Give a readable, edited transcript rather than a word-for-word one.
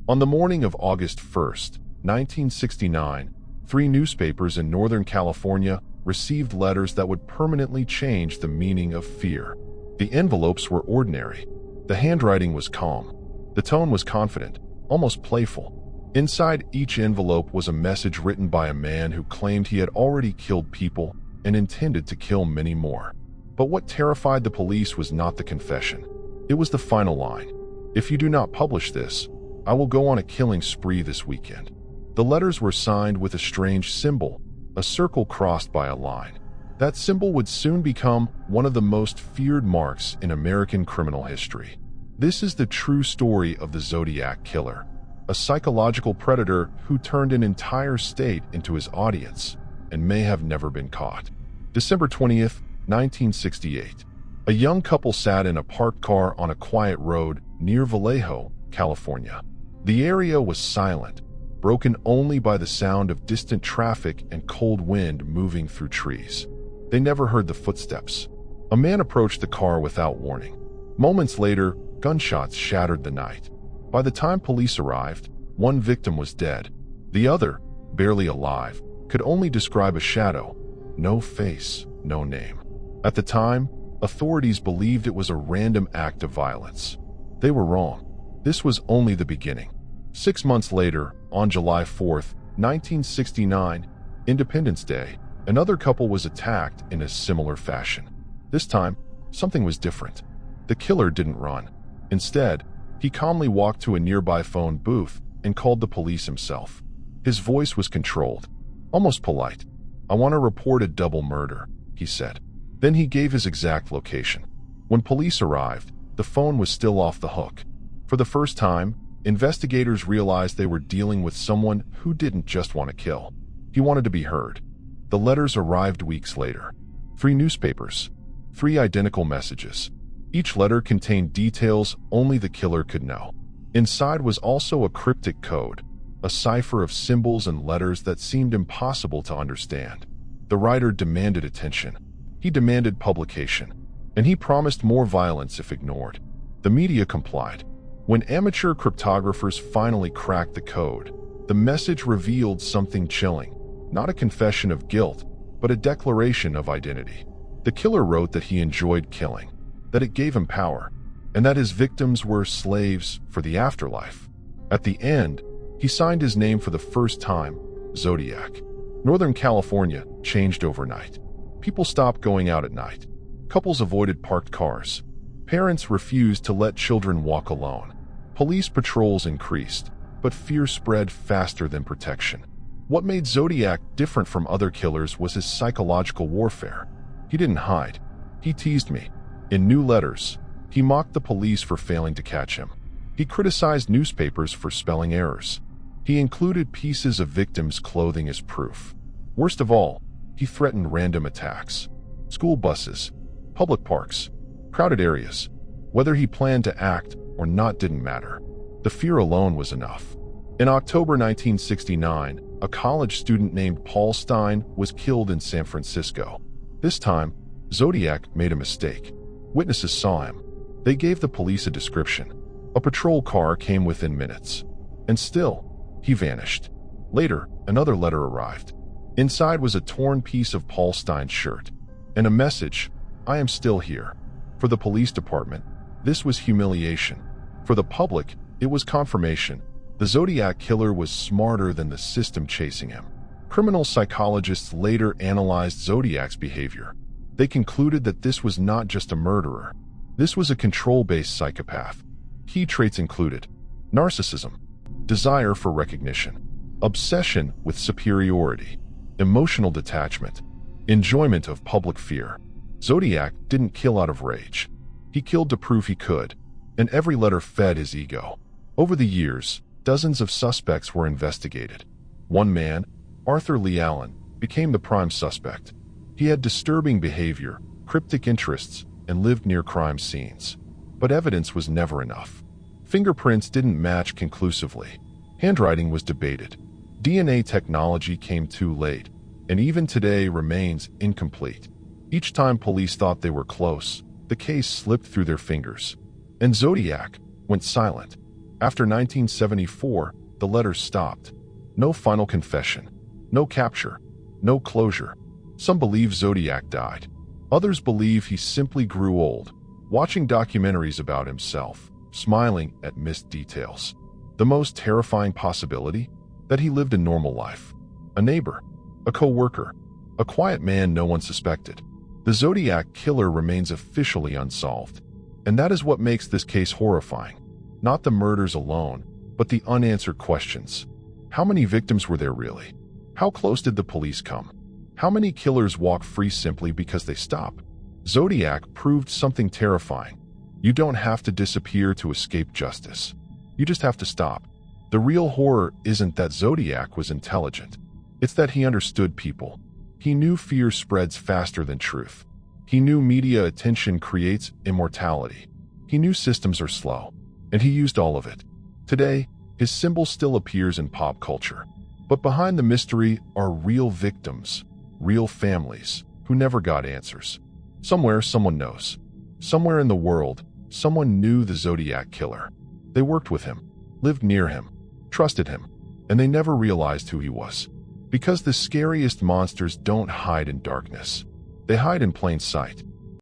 On the morning of August 1st, 1969, 3 newspapers in Northern California received letters that would permanently change the meaning of fear. The envelopes were ordinary. The handwriting was calm. The tone was confident, almost playful. Inside each envelope was a message written by a man who claimed he had already killed people and intended to kill many more. But what terrified the police was not the confession. It was the final line. "If you do not publish this, I will go on a killing spree this weekend." The letters were signed with a strange symbol, a circle crossed by a line. That symbol would soon become one of the most feared marks in American criminal history. This is the true story of the Zodiac Killer, a psychological predator who turned an entire state into his audience and may have never been caught. December 20th, 1968. A young couple sat in a parked car on a quiet road near Vallejo, California. The area was silent, broken only by the sound of distant traffic and cold wind moving through trees. They never heard the footsteps. A man approached the car without warning. Moments later, gunshots shattered the night. By the time police arrived, one victim was dead. The other, barely alive, could only describe a shadow. No face, no name. At the time, authorities believed it was a random act of violence. They were wrong. This was only the beginning. 6 months later, on July 4th, 1969, Independence Day, another couple was attacked in a similar fashion. This time, something was different. The killer didn't run. Instead, he calmly walked to a nearby phone booth and called the police himself. His voice was controlled, almost polite. "I want to report a double murder," he said. Then he gave his exact location. When police arrived, the phone was still off the hook. For the first time, investigators realized they were dealing with someone who didn't just want to kill. He wanted to be heard. The letters arrived weeks later. 3 newspapers, 3 identical messages. Each letter contained details only the killer could know. Inside was also a cryptic code, a cipher of symbols and letters that seemed impossible to understand. The writer demanded attention. He demanded publication, and he promised more violence if ignored. The media complied. When amateur cryptographers finally cracked the code, the message revealed something chilling. Not a confession of guilt, but a declaration of identity. The killer wrote that he enjoyed killing, that it gave him power, and that his victims were slaves for the afterlife. At the end, he signed his name for the first time, Zodiac. Northern California changed overnight. People stopped going out at night. Couples avoided parked cars. Parents refused to let children walk alone. Police patrols increased, but fear spread faster than protection. What made Zodiac different from other killers was his psychological warfare. He didn't hide. He teased me. In new letters, he mocked the police for failing to catch him. He criticized newspapers for spelling errors. He included pieces of victims' clothing as proof. Worst of all, he threatened random attacks. School buses, public parks, crowded areas. Whether he planned to act or not didn't matter. The fear alone was enough. In October 1969, a college student named Paul Stein was killed in San Francisco. This time, Zodiac made a mistake. Witnesses saw him. They gave the police a description. A patrol car came within minutes. And still, he vanished. Later, another letter arrived. Inside was a torn piece of Paul Stein's shirt and a message, "I am still here." For the police department, this was humiliation. For the public, it was confirmation. The Zodiac Killer was smarter than the system chasing him. Criminal psychologists later analyzed Zodiac's behavior. They concluded that this was not just a murderer. This was a control-based psychopath. Key traits included narcissism, desire for recognition, obsession with superiority, emotional detachment, enjoyment of public fear. Zodiac didn't kill out of rage. He killed to prove he could, and every letter fed his ego. Over the years, dozens of suspects were investigated. One man, Arthur Lee Allen, became the prime suspect. He had disturbing behavior, cryptic interests, and lived near crime scenes. But evidence was never enough. Fingerprints didn't match conclusively. Handwriting was debated. DNA technology came too late, and even today remains incomplete. Each time police thought they were close, the case slipped through their fingers, and Zodiac went silent. After 1974, the letters stopped. No final confession, no capture, no closure. Some believe Zodiac died. Others believe he simply grew old, watching documentaries about himself, smiling at missed details. The most terrifying possibility? That he lived a normal life. A neighbor, a co-worker, a quiet man no one suspected. The Zodiac Killer remains officially unsolved. And that is what makes this case horrifying. Not the murders alone, but the unanswered questions. How many victims were there really? How close did the police come? How many killers walk free simply because they stop? Zodiac proved something terrifying. You don't have to disappear to escape justice. You just have to stop. The real horror isn't that Zodiac was intelligent. It's that he understood people. He knew fear spreads faster than truth. He knew media attention creates immortality. He knew systems are slow, and he used all of it. Today, his symbol still appears in pop culture. But behind the mystery are real victims, real families, who never got answers. Somewhere, someone knows. Somewhere in the world, someone knew the Zodiac Killer. They worked with him, lived near him, trusted him, and they never realized who he was. Because the scariest monsters don't hide in darkness. They hide in plain sight.